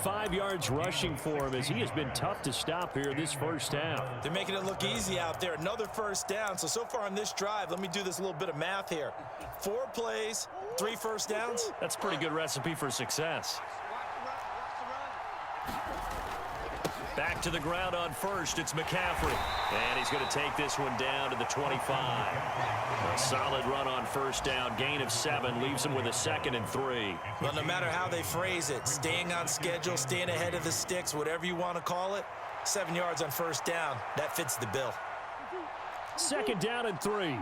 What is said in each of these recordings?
5 yards rushing for him as he has been tough to stop here this first half. They're making it look easy out there. Another first down. So far on this drive, let me do this little bit of math here. 4 plays, 3 first downs. That's a pretty good recipe for success. Back to the ground on first. It's McCaffrey. And he's going to take this one down to the 25. A solid run on first down. Gain of 7 leaves him with a 2nd and 3. Well, no matter how they phrase it, staying on schedule, staying ahead of the sticks, whatever you want to call it, 7 yards on first down, that fits the bill. 2nd down and 3.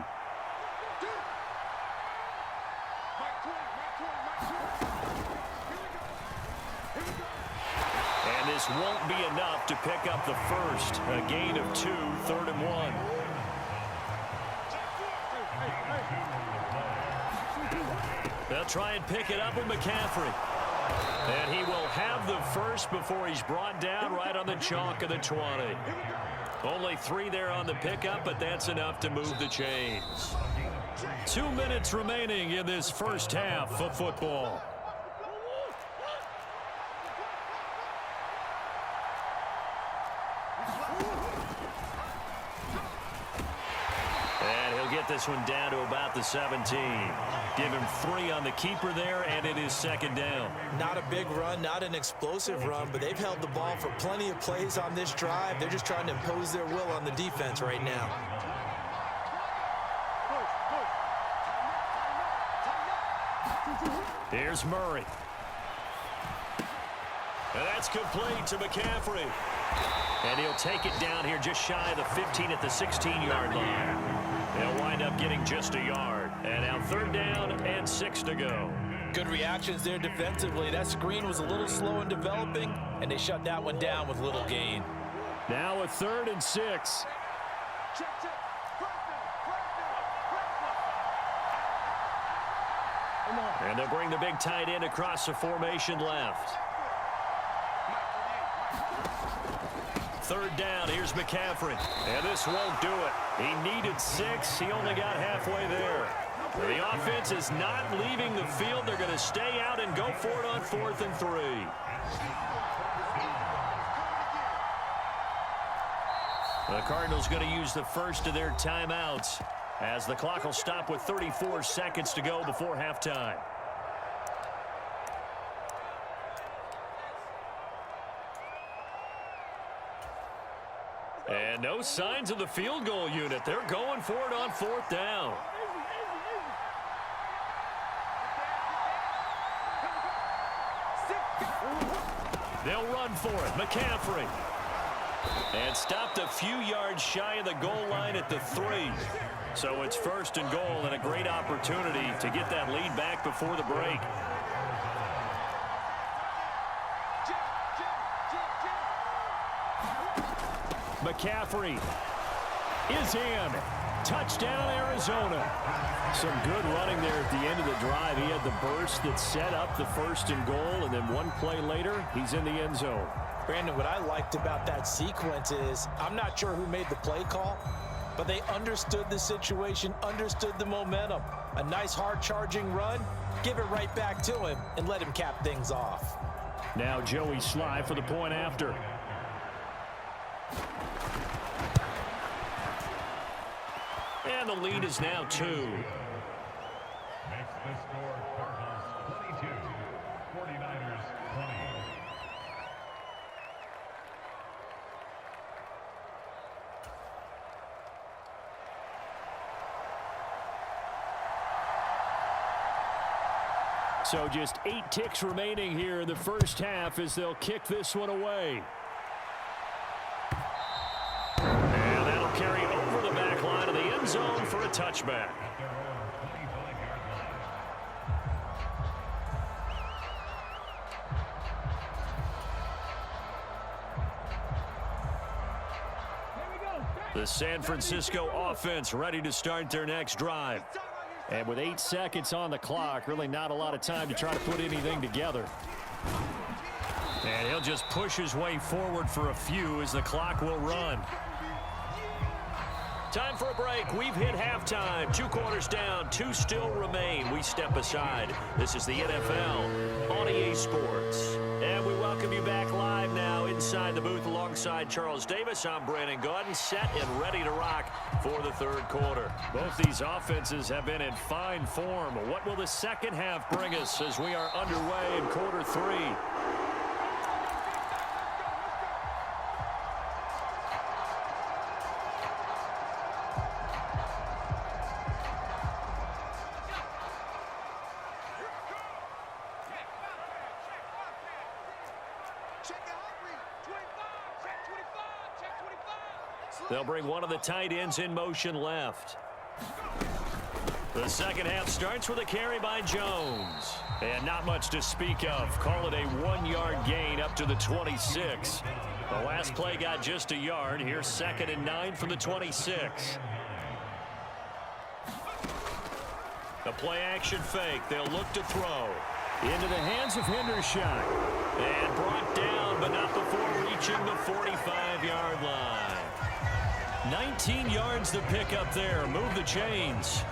And this won't be enough to pick up the first. A gain of 2, 3rd and 1. They'll try and pick it up with McCaffrey. And he will have the first before he's brought down right on the chalk of the 20. Only 3 there on the pickup, but that's enough to move the chains. 2 minutes remaining in this first half of football. And he'll get this one down to about the 17. Give him 3 on the keeper there, and it is 2nd down. Not a big run, not an explosive run, but they've held the ball for plenty of plays on this drive. They're just trying to impose their will on the defense right now. Here's Murray. And that's complete to McCaffrey. And he'll take it down here just shy of the 15 at the 16-yard line. They'll wind up getting just a yard. And now 3rd down and 6 to go. Good reactions there defensively. That screen was a little slow in developing, and they shut that one down with little gain. Now a 3rd and 6. And they'll bring the big tight end across the formation left. 3rd down, here's McCaffrey. And this won't do it. He needed 6. He only got halfway there. The offense is not leaving the field. They're going to stay out and go for it on 4th and 3. The Cardinals going to use the first of their timeouts as the clock will stop with 34 seconds to go before halftime. And no signs of the field goal unit. They're going for it on 4th down. They'll run for it. McCaffrey. And stopped a few yards shy of the goal line at the 3. So it's 1st and goal and a great opportunity to get that lead back before the break. McCaffrey is in. Touchdown, Arizona. Some good running there at the end of the drive. He had the burst that set up the 1st and goal, and then one play later, he's in the end zone. Brandon, what I liked about that sequence is I'm not sure who made the play call, but they understood the situation, understood the momentum. A nice hard-charging run, give it right back to him, and let him cap things off. Now Joey Sly for the point after. And the lead is now 2. Makes the score Cardinals 22, 49ers 20. So just 8 ticks remaining here in the first half as they'll kick this one away. And that'll carry over the back line of the end zone for a touchback. The San Francisco offense ready to start their next drive. And with 8 seconds on the clock, really not a lot of time to try to put anything together. And he'll just push his way forward for a few as the clock will run. Time for a break. We've hit halftime. 2 quarters down. 2 still remain. We step aside. This is the NFL on EA Sports. And we welcome you back live now inside the booth alongside Charles Davis. I'm Brandon Gaudin, set and ready to rock for the third quarter. Both these offenses have been in fine form. What will the second half bring us as we are underway in quarter 3? They'll bring one of the tight ends in motion left. The second half starts with a carry by Jones. And not much to speak of. Call it a 1-yard gain up to the 26. The last play got just a yard. Here's 2nd and 9 from the 26. A play-action fake. They'll look to throw. Into the hands of Hendershot. And brought down, but not before reaching the 45-yard line. 19 yards to pick up there. Move the chains.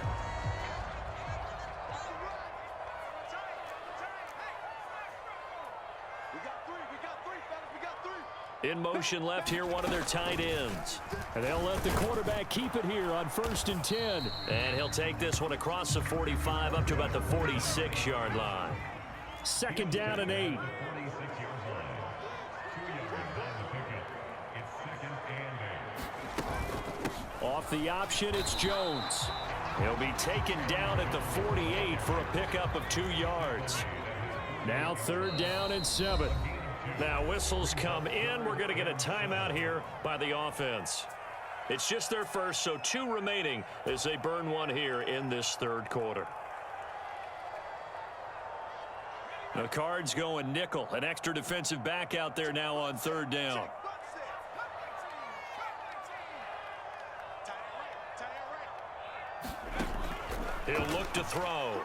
In motion left here, one of their tight ends. And they'll let the quarterback keep it here on 1st and 10. And he'll take this one across the 45 up to about the 46-yard line. 2nd down and 8. Off the option, it's Jones. He'll be taken down at the 48 for a pickup of 2 yards. Now 3rd down and 7. Now whistles come in. We're going to get a timeout here by the offense. It's just their first, so 2 remaining as they burn one here in this third quarter. The Cards going nickel. An extra defensive back out there now on 3rd down. He'll look to throw.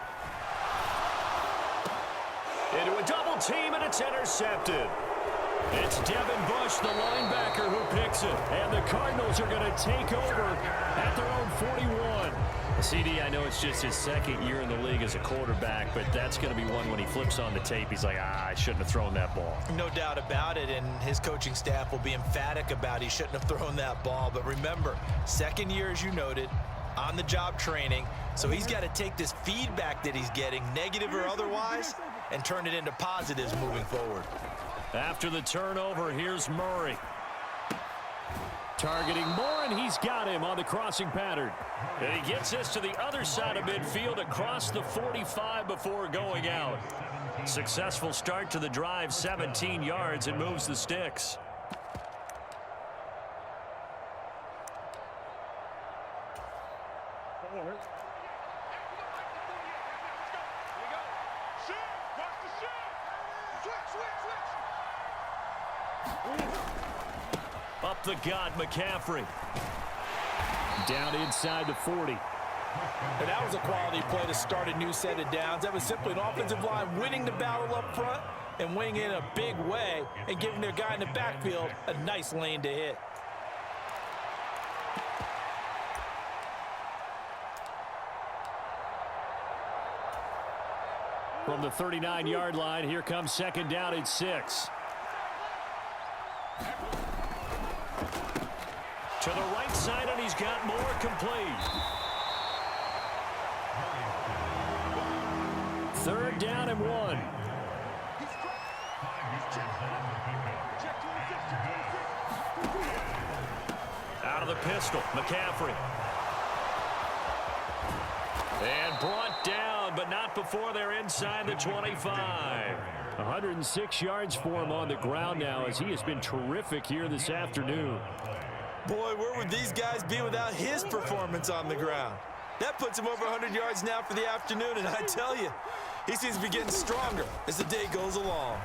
Into a double team, and it's intercepted. It's Devin Bush, the linebacker, who picks it. And the Cardinals are going to take over at their own 41. CD, I know it's just his 2nd year in the league as a quarterback, but that's going to be one when he flips on the tape. He's like, I shouldn't have thrown that ball. No doubt about it, and his coaching staff will be emphatic about he shouldn't have thrown that ball. But remember, 2nd year, as you noted, on-the-job training. So he's got to take this feedback that he's getting, negative or otherwise, and turn it into positives moving forward. After the turnover, here's Murray. Targeting Moore, and he's got him on the crossing pattern. And he gets this to the other side of midfield across the 45 before going out. Successful start to the drive, 17 yards, and moves the sticks. Up the gut, McCaffrey. Down inside the 40. And that was a quality play to start a new set of downs. That was simply an offensive line winning the battle up front and winning in a big way and giving their guy in the backfield a nice lane to hit. From the 39-yard line, here comes 2nd down and 6. To the right side, and he's got more complete. 3rd down and 1. Out of the pistol, McCaffrey. And brought down, but not before they're inside the 25. 106 yards for him on the ground now, as he has been terrific here this afternoon. Boy, where would these guys be without his performance on the ground? That puts him over 100 yards now for the afternoon, and I tell you, he seems to be getting stronger as the day goes along.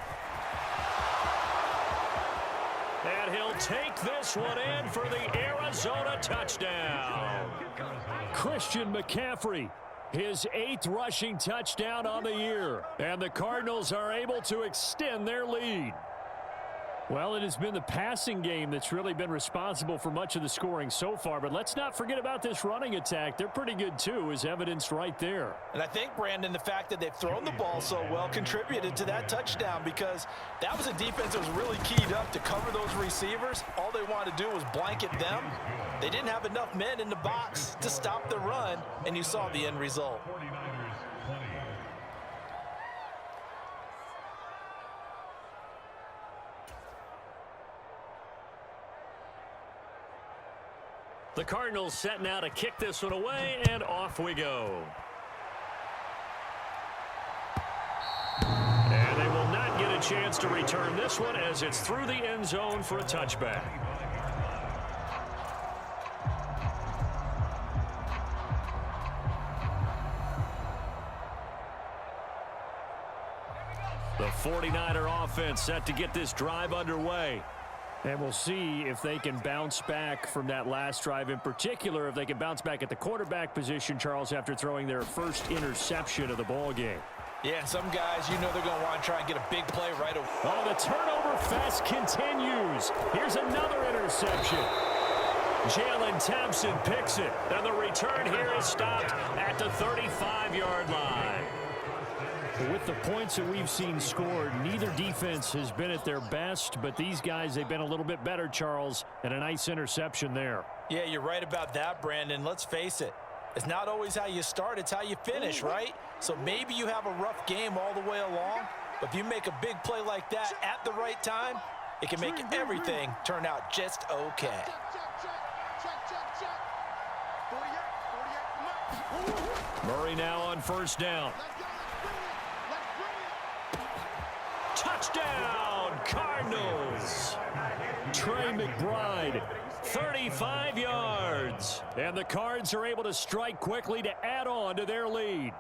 And he'll take this one in for the Arizona touchdown. Christian McCaffrey, his 8th rushing touchdown on the year. And the Cardinals are able to extend their lead. Well, it has been the passing game that's really been responsible for much of the scoring so far. But let's not forget about this running attack. They're pretty good, too, as evidenced right there. And I think, Brandon, the fact that they've thrown the ball so well contributed to that touchdown, because that was a defense that was really keyed up to cover those receivers. All they wanted to do was blanket them. They didn't have enough men in the box to stop the run, and you saw the end result. 49ers 20. The Cardinals set now to kick this one away, and off we go. And they will not get a chance to return this one as it's through the end zone for a touchback. The 49er offense set to get this drive underway. And we'll see if they can bounce back from that last drive, in particular, if they can bounce back at the quarterback position, Charles, after throwing their first interception of the ball game. Yeah, some guys, you know they're going to want to try and get a big play right away. Oh, the turnover fest continues. Here's another interception. Jalen Thompson picks it, and the return here is stopped at the 35-yard line. With the points that we've seen scored, neither defense has been at their best, but these guys, they've been a little bit better, Charles, and a nice interception there. Yeah, you're right about that, Brandon. Let's face it. It's not always how you start, it's how you finish, right? So maybe you have a rough game all the way along, but if you make a big play like that at the right time, it can make everything turn out just okay. Murray now on first down. Touchdown, Cardinals. Trey McBride, 35 yards. And the Cards are able to strike quickly to add on to their lead.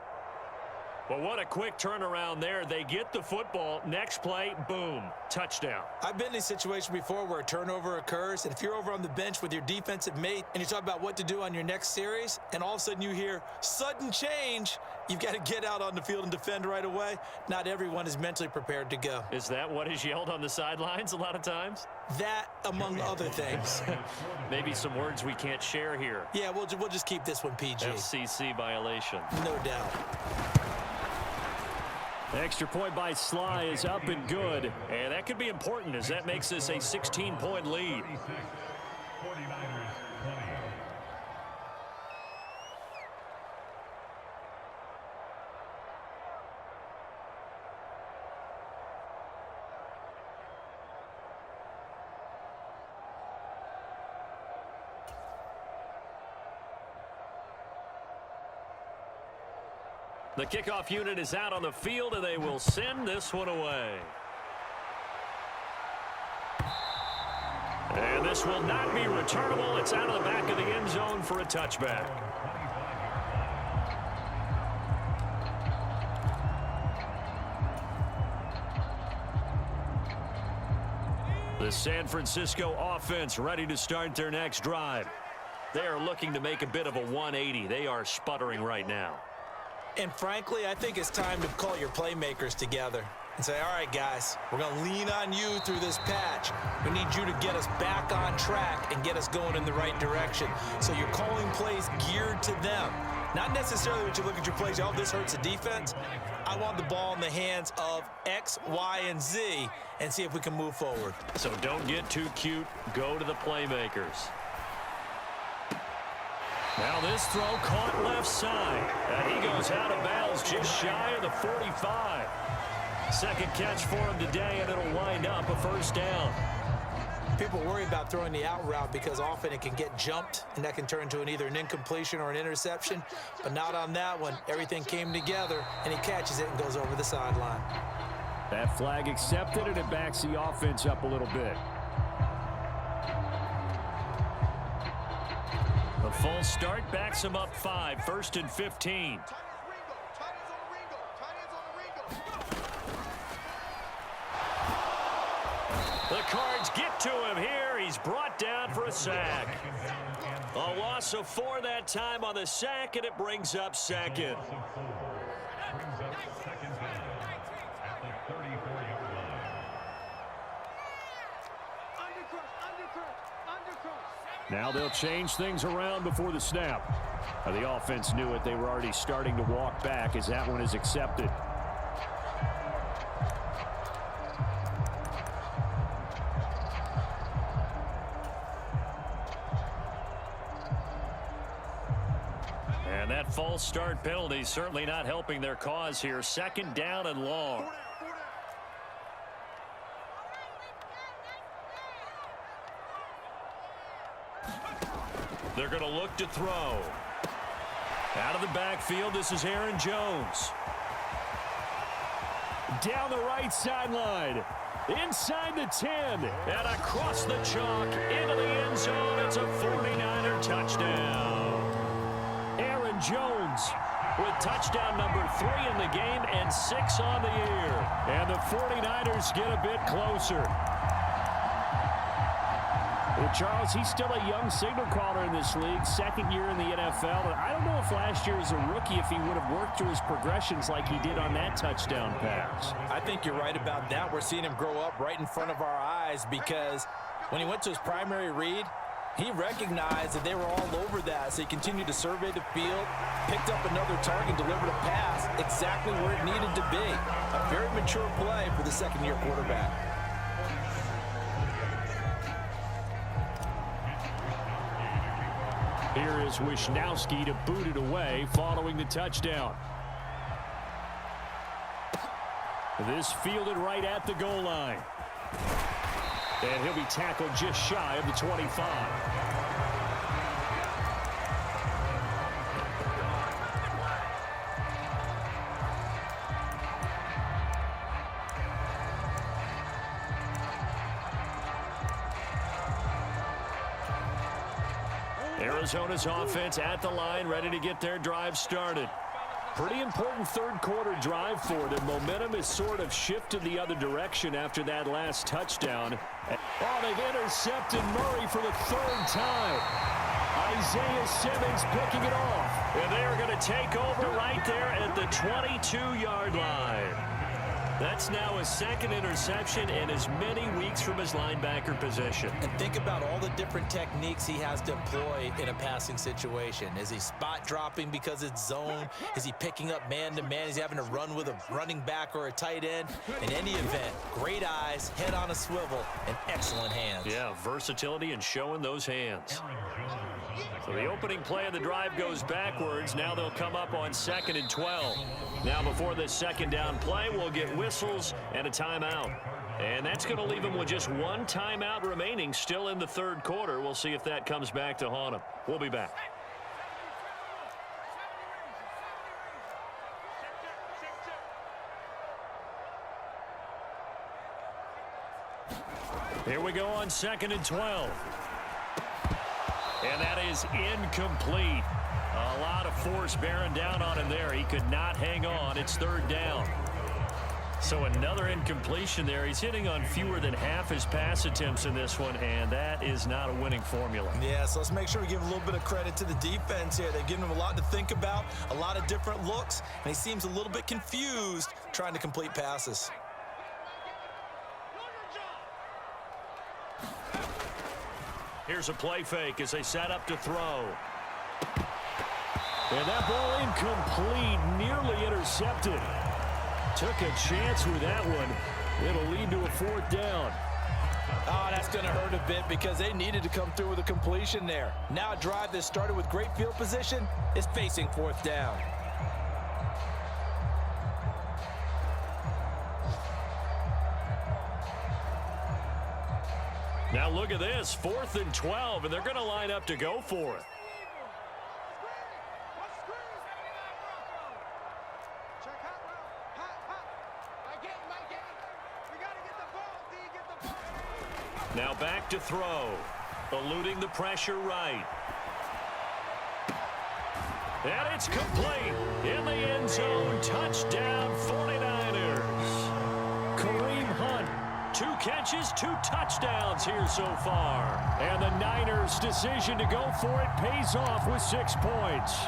Well, what a quick turnaround there. They get the football. Next play, boom, touchdown. I've been in a situation before where a turnover occurs, and if you're over on the bench with your defensive mate and you talk about what to do on your next series, and all of a sudden you hear sudden change, you've got to get out on the field and defend right away. Not everyone is mentally prepared to go. Is that what is yelled on the sidelines a lot of times? That, among other things. Maybe some words we can't share here. Yeah, we'll just keep this one PG. FCC violation. No doubt. Extra point by Sly is up and good. And that could be important as that makes this a 16-point lead. 49ers 20. The kickoff unit is out on the field, and they will send this one away. And this will not be returnable. It's out of the back of the end zone for a touchback. The San Francisco offense ready to start their next drive. They are looking to make a bit of a 180. They are sputtering right now. And frankly, I think it's time to call your playmakers together and say, all right, guys, we're going to lean on you through this patch. We need you to get us back on track and get us going in the right direction. So you're calling plays geared to them. Not necessarily when you look at your plays, oh, this hurts the defense. I want the ball in the hands of X, Y, and Z and see if we can move forward. So don't get too cute. Go to the playmakers. Now this throw caught left side. And he goes out of bounds just shy of the 45. Second catch for him today, and it'll wind up a first down. People worry about throwing the out route because often it can get jumped, and that can turn into either an incompletion or an interception. But not on that one. Everything came together, and he catches it and goes over the sideline. That flag accepted, and it backs the offense up a little bit. The full start backs him up 5, 1st and 15. The Cards get to him here. He's brought down for a sack. A loss of 4 that time on the sack, and it brings up second. Now they'll change things around before the snap. The offense knew it. They were already starting to walk back as that one is accepted. And that false start penalty certainly not helping their cause here. Second down and long. They're going to look to throw. Out of the backfield, this is Aaron Jones. Down the right sideline. Inside the 10. And across the chalk. Into the end zone. It's a 49er touchdown. Aaron Jones with touchdown number 3 in the game and 6 on the year. And the 49ers get a bit closer. Well, Charles, he's still a young signal caller in this league, second year in the NFL. And I don't know if last year as a rookie, if he would have worked through his progressions like he did on that touchdown pass. I think you're right about that. We're seeing him grow up right in front of our eyes because when he went to his primary read, he recognized that they were all over that, so he continued to survey the field, picked up another target, delivered a pass exactly where it needed to be. A very mature play for the second-year quarterback. Here is Wisnowski to boot it away following the touchdown. This fielded right at the goal line. And he'll be tackled just shy of the 25. Arizona's offense at the line, ready to get their drive started. Pretty important third quarter drive for them. Momentum has sort of shifted the other direction after that last touchdown. Oh, they've intercepted Murray for the third time. Isaiah Simmons picking it off. And they are going to take over right there at the 22-yard line. That's now his second interception in as many weeks from his linebacker position. And think about all the different techniques he has to employ in a passing situation. Is he spot dropping because it's zone? Is he picking up man-to-man? Is he having to run with a running back or a tight end? In any event, great eyes, head on a swivel, and excellent hands. Yeah, versatility and showing those hands. So the opening play of the drive goes backwards. Now they'll come up on 2nd and 12. Now before this second down play, we'll get whistles and a timeout. And that's going to leave them with just one timeout remaining still in the third quarter. We'll see if that comes back to haunt them. We'll be back. Here we go on 2nd and 12. And that is incomplete. A lot of force bearing down on him there. He could not hang on. It's third down. So another incompletion there. He's hitting on fewer than half his pass attempts in this one, and that is not a winning formula. Yeah, so let's make sure we give a little bit of credit to the defense here. They've given him a lot to think about, a lot of different looks, and he seems a little bit confused trying to complete passes. Here's a play fake as they set up to throw. And that ball incomplete, nearly intercepted. Took a chance with that one. It'll lead to a fourth down. Oh, that's going to hurt a bit because they needed to come through with a completion there. Now a drive that started with great field position is facing fourth down. Now look at this, 4th and 12, and they're going to line up to go for it. Now back to throw, eluding the pressure right. And it's complete in the end zone. Touchdown 49ers. Kareem Hunt. 2 catches, 2 touchdowns here so far. And the Niners' decision to go for it pays off with 6 points.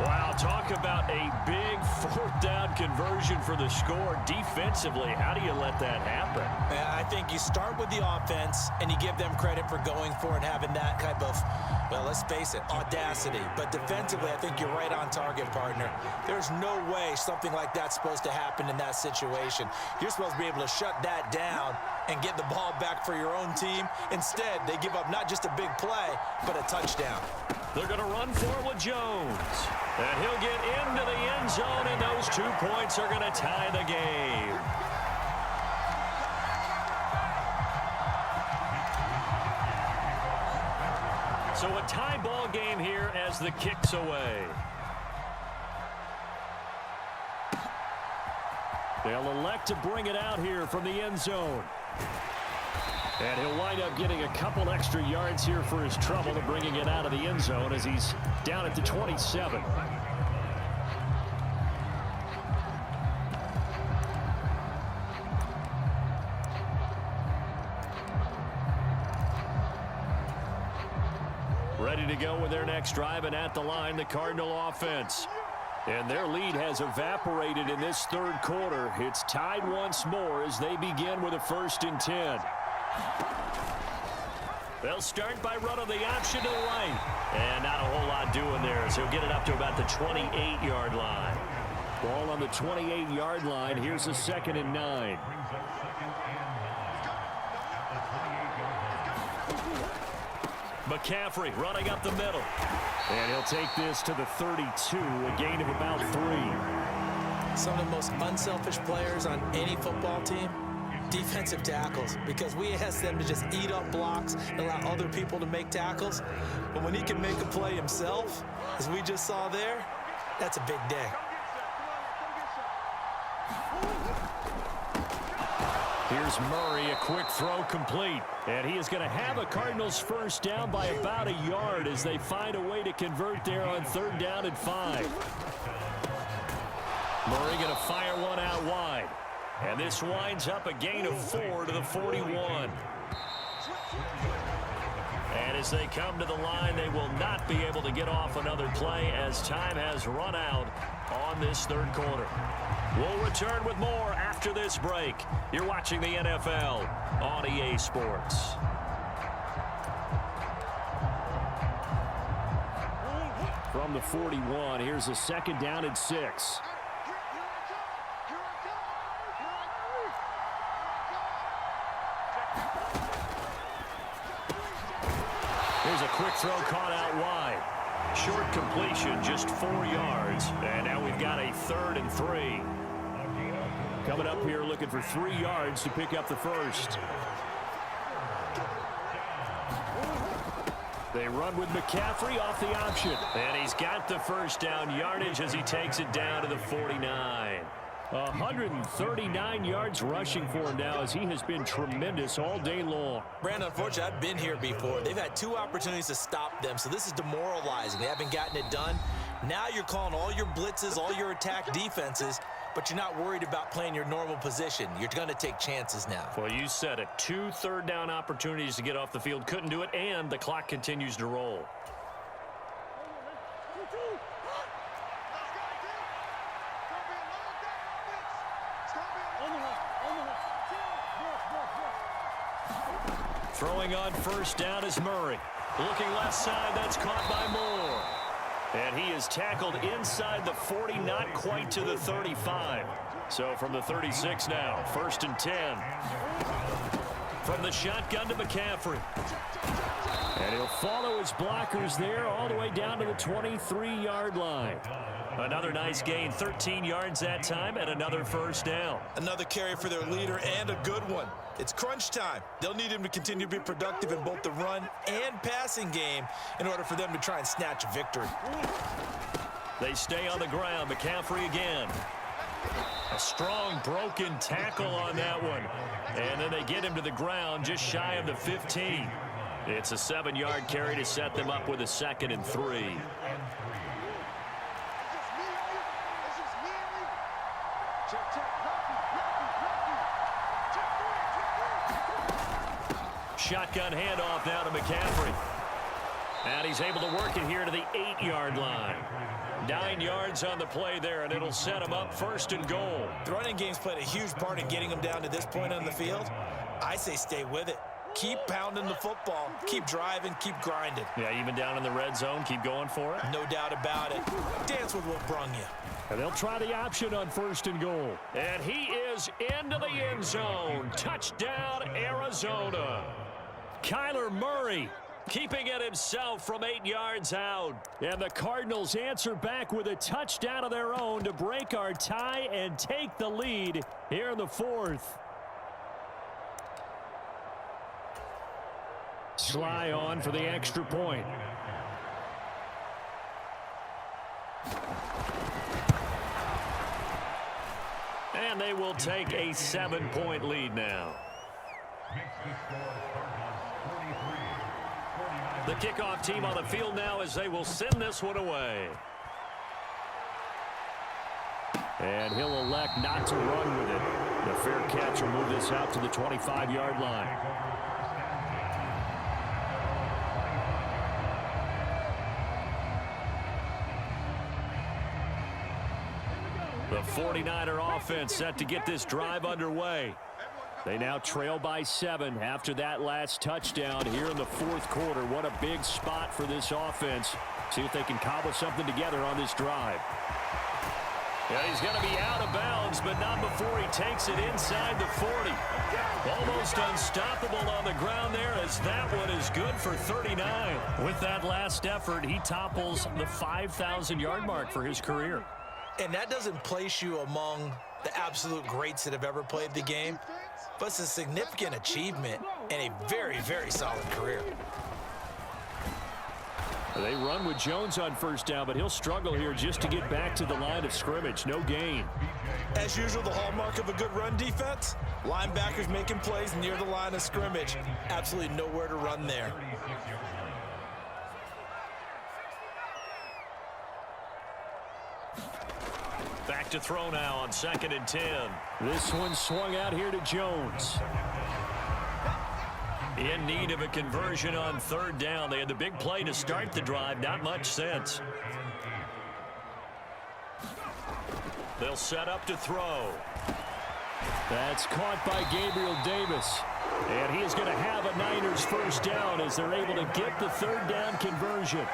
Wow, talk about a big fourth down conversion for the score. Defensively, how do you let that happen? I think you start with the offense, and you give them credit for going for it and having that type of, well, let's face it, audacity. But defensively, I think you're right on target, partner. There's no way something like that's supposed to happen in that situation. You're supposed to be able to shut that down and get the ball back for your own team. Instead, they give up not just a big play, but a touchdown. They're going to run for it with Jones. And he'll get into the end zone, and those 2 points are going to tie the game. So a tie ball game here as the kick's away. They'll elect to bring it out here from the end zone. And he'll wind up getting a couple extra yards here for his trouble of bringing it out of the end zone as he's down at the 27. Ready to go with their next drive, and at the line, the Cardinal offense. And their lead has evaporated in this third quarter. It's tied once more as they begin with a 1st and 10. They'll start by running the option to the right. And not a whole lot doing there, so he'll get it up to about the 28-yard line. Ball on the 28-yard line. Here's a 2nd and 9. McCaffrey running up the middle. And he'll take this to the 32, a gain of about 3. Some of the most unselfish players on any football team, defensive tackles, because we ask them to just eat up blocks and allow other people to make tackles. But when he can make a play himself, as we just saw there, that's a big day. Here's Murray, a quick throw complete. And he is going to have a Cardinals 1st down by about a yard as they find a way to convert there on 3rd down and 5. Murray going to fire one out wide. And this winds up a gain of 4 to the 41. And as they come to the line, they will not be able to get off another play as time has run out on this third quarter. We'll return with more after this break. You're watching the NFL on EA Sports. From the 41, here's a 2nd down and 6. Here's a quick throw caught out wide. Short completion, just 4 yards. And now we've got a 3rd and 3. Coming up here looking for 3 yards to pick up the 1st. They run with McCaffrey off the option. And he's got the 1st down yardage as he takes it down to the 49. 139 yards rushing for him now as he has been tremendous all day long. Brandon, unfortunately, I've been here before. They've had 2 opportunities to stop them, so this is demoralizing. They haven't gotten it done. Now you're calling all your blitzes, all your attack defenses, but you're not worried about playing your normal position. You're going to take chances now. Well, you said it. 2 third down opportunities to get off the field. Couldn't do it, and the clock continues to roll. Throwing on 1st down is Murray. Looking left side, that's caught by Moore. And he is tackled inside the 40, not quite to the 35. So from the 36 now, 1st and 10. From the shotgun to McCaffrey. And he'll follow his blockers there all the way down to the 23-yard line. Another nice gain, 13 yards that time, and another 1st down. Another carry for their leader, and a good one. It's crunch time. They'll need him to continue to be productive in both the run and passing game in order for them to try and snatch a victory. They stay on the ground. McCaffrey again. A strong broken tackle on that one. And then they get him to the ground just shy of the 15. It's a 7-yard carry to set them up with a 2nd and 3. Shotgun handoff now to McCaffrey. And he's able to work it here to the 8-yard line. 9 yards on the play there, and it'll set him up 1st and goal. The running game's played a huge part in getting him down to this point on the field. I say stay with it. Keep pounding the football. Keep driving. Keep grinding. Yeah, even down in the red zone, keep going for it. No doubt about it. Dance with what brung you. And they'll try the option on 1st and goal. And he is into the end zone. Touchdown, Arizona. Kyler Murray keeping it himself from 8 yards out. And the Cardinals answer back with a touchdown of their own to break our tie and take the lead here in the 4th. Sly on for the extra point. And they will take a 7-point lead now. The kickoff team on the field now as they will send this one away. And he'll elect not to run with it. The fair catch will move this out to the 25-yard line. The 49er offense set to get this drive underway. They now trail by 7 after that last touchdown here in the 4th quarter. What a big spot for this offense. See if they can cobble something together on this drive. Yeah, he's going to be out of bounds, but not before he takes it inside the 40. Almost unstoppable on the ground there, as that one is good for 39. With that last effort, he topples the 5,000-yard mark for his career. And that doesn't place you among the absolute greats that have ever played the game, but it's a significant achievement and a very, very solid career. They run with Jones on 1st down, but he'll struggle here just to get back to the line of scrimmage. No gain. As usual, the hallmark of a good run defense, linebackers making plays near the line of scrimmage. Absolutely nowhere to run there. Back to throw now on 2nd and 10. This one swung out here to Jones. In need of a conversion on 3rd down. They had the big play to start the drive. Not much sense. They'll set up to throw. That's caught by Gabriel Davis. And he is going to have a Niners 1st down as they're able to get the 3rd down conversion.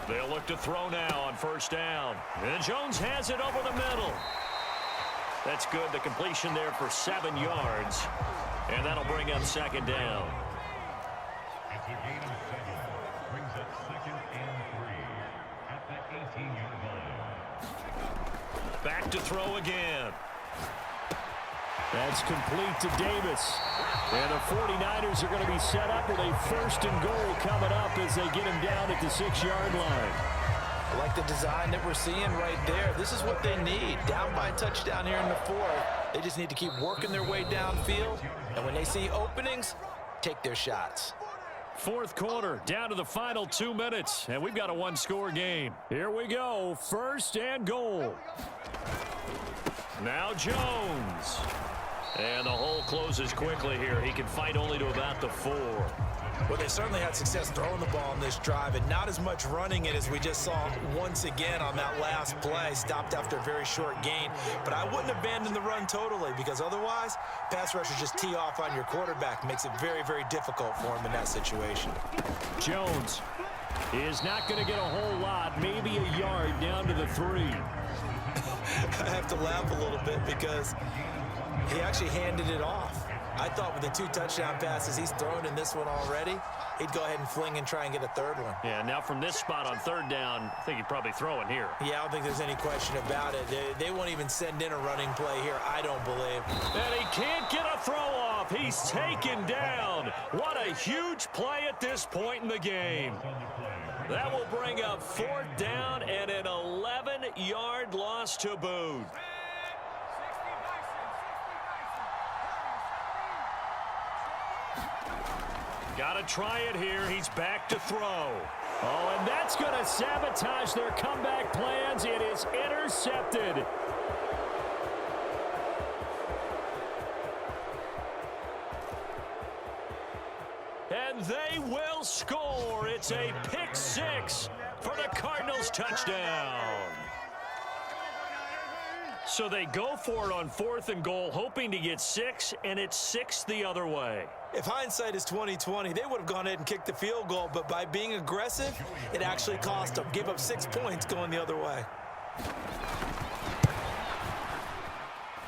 They'll look to throw now on 1st down. And Jones has it over the middle. That's good. The completion there for 7 yards. And that'll bring up 2nd down. It's a gain of 7. Brings up 2nd and 3 at the 18-yard line. Back to throw again. That's complete to Davis. And the 49ers are going to be set up with a 1st and goal coming up as they get him down at the 6-yard line. I like the design that we're seeing right there. This is what they need. Down by a touchdown here in the 4th. They just need to keep working their way downfield. And when they see openings, take their shots. 4th quarter, down to the final 2 minutes. And we've got a 1-score game. Here we go. 1st and goal. Now Jones. And the hole closes quickly here. He can fight only to about the 4. Well, they certainly had success throwing the ball on this drive, and not as much running it as we just saw once again on that last play. Stopped after a very short gain. But I wouldn't abandon the run totally, because otherwise, pass rushers just tee off on your quarterback. Makes it very, very difficult for him in that situation. Jones is not going to get a whole lot, maybe a yard down to the 3. I have to laugh a little bit because he actually handed it off. I thought with the 2 touchdown passes he's thrown in this one already, he'd go ahead and fling and try and get a 3rd one. Yeah, now from this spot on 3rd down, I think he'd probably throw it here. Yeah, I don't think there's any question about it. They won't even send in a running play here, I don't believe. And he can't get a throw off. He's taken down. What a huge play at this point in the game. That will bring up 4th down and an 11-yard loss to boot. Got to try it here. He's back to throw. Oh, and that's going to sabotage their comeback plans. It is intercepted. And they will score. It's a pick six for the Cardinals touchdown. So they go for it on 4th and goal, hoping to get 6, and it's 6 the other way. If hindsight is 20/20, they would have gone ahead and kicked the field goal, but by being aggressive, it actually cost them. Give up 6 points going the other way.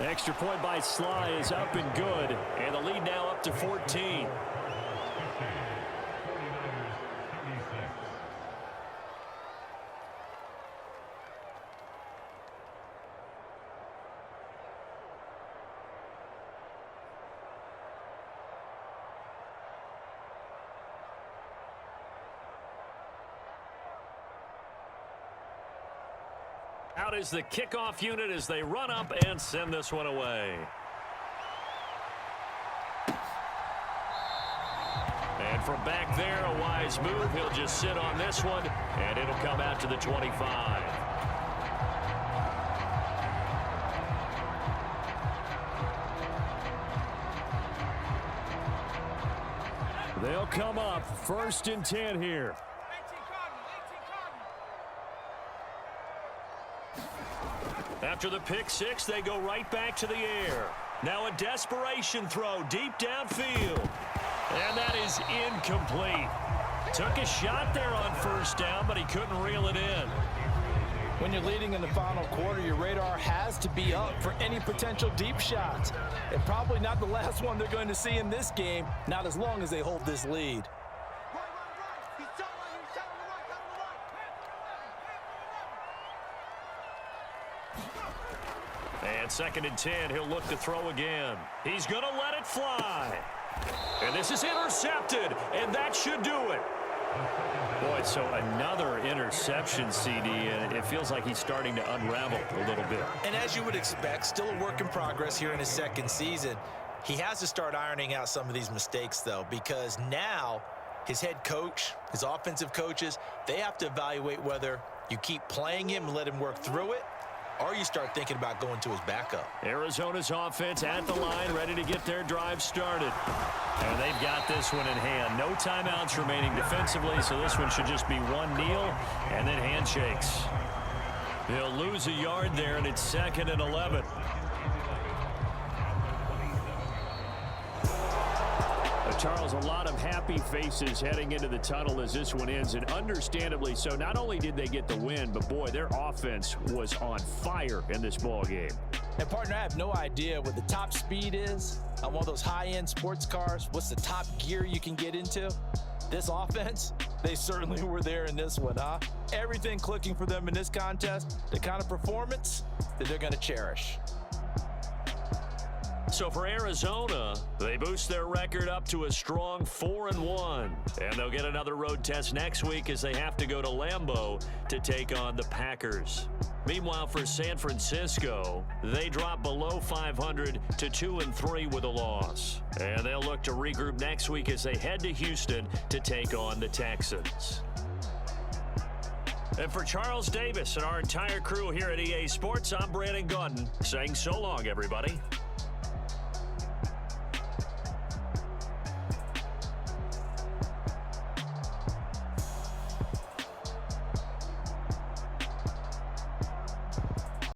Extra point by Sly is up and good, and the lead now up to 14. Out is the kickoff unit as they run up and send this one away. And from back there, a wise move. He'll just sit on this one, and it'll come out to the 25. They'll come up 1st and 10 here. After the pick six, they go right back to the air. Now a desperation throw deep downfield. And that is incomplete. Took a shot there on 1st down, but he couldn't reel it in. When you're leading in the final quarter, your radar has to be up for any potential deep shots. And probably not the last one they're going to see in this game, not as long as they hold this lead. And 2nd and 10, he'll look to throw again. He's going to let it fly. And this is intercepted, and that should do it. Boy, so another interception, CD, and it feels like he's starting to unravel a little bit. And as you would expect, still a work in progress here in his 2nd season. He has to start ironing out some of these mistakes, though, because now his head coach, his offensive coaches, they have to evaluate whether you keep playing him and let him work through it, or you start thinking about going to his backup. Arizona's offense at the line, ready to get their drive started. And they've got this one in hand. No timeouts remaining defensively, so this one should just be one kneel and then handshakes. He'll lose a yard there, and it's 2nd and 11. Charles, a lot of happy faces heading into the tunnel as this one ends, and understandably so. Not only did they get the win, but boy, their offense was on fire in this ball game. And partner, I have no idea what the top speed is on one of those high-end sports cars. What's the top gear you can get into? This offense, they certainly were there in this one, huh? Everything clicking for them in this contest, the kind of performance that they're going to cherish. So for Arizona, they boost their record up to a strong 4-1. And they'll get another road test next week as they have to go to Lambeau to take on the Packers. Meanwhile, for San Francisco, they drop below 500 to 2-3 with a loss. And they'll look to regroup next week as they head to Houston to take on the Texans. And for Charles Davis and our entire crew here at EA Sports, I'm Brandon Gaudin saying so long, everybody.